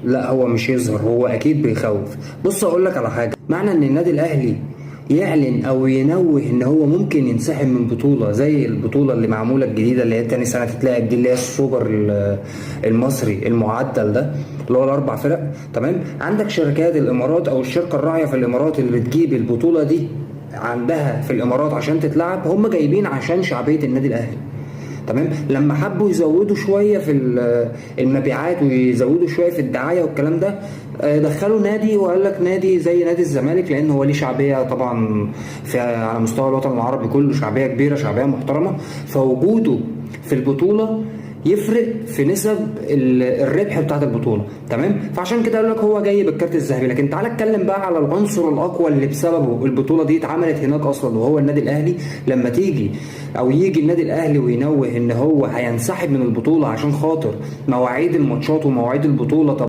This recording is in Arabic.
لا هو مش يظهر، هو اكيد بيخوف. بص اقول لك على حاجه، معنى ان النادي الاهلي يعلن او ينوه ان هو ممكن ينسحب من بطوله زي البطوله اللي معموله الجديده اللي هي تاني سنه تتلعب دي، اللي هي السوبر المصري المعدل ده، اللي هو الاربع فرق. تمام، عندك شركات الامارات او الشركه الراعيه في الامارات اللي بتجيب البطوله دي عندها في الامارات عشان تتلعب، هم جايبين عشان شعبيه النادي الاهلي. تمام، لما حبوا يزودوا شويه في المبيعات ويزودوا شويه في الدعايه والكلام ده، دخلوا نادي وقال لك نادي زي نادي الزمالك، لان هو ليه شعبيه طبعا في على مستوى الوطن العربي كله، شعبيه كبيره، شعبيه محترمه، فوجوده في البطوله يفرق في نسب الربح بتاعت البطوله. تمام، فعشان كده قال لك هو جاي بالكارت الذهبي. لكن تعالى اتكلم بقى على العنصر الاقوى اللي بسببه البطوله دي اتعملت هناك اصلا، وهو النادي الاهلي. لما تيجي او يجي النادي الاهلي وينوه ان هو هينسحب من البطوله عشان خاطر مواعيد الماتشات ومواعيد البطوله، طب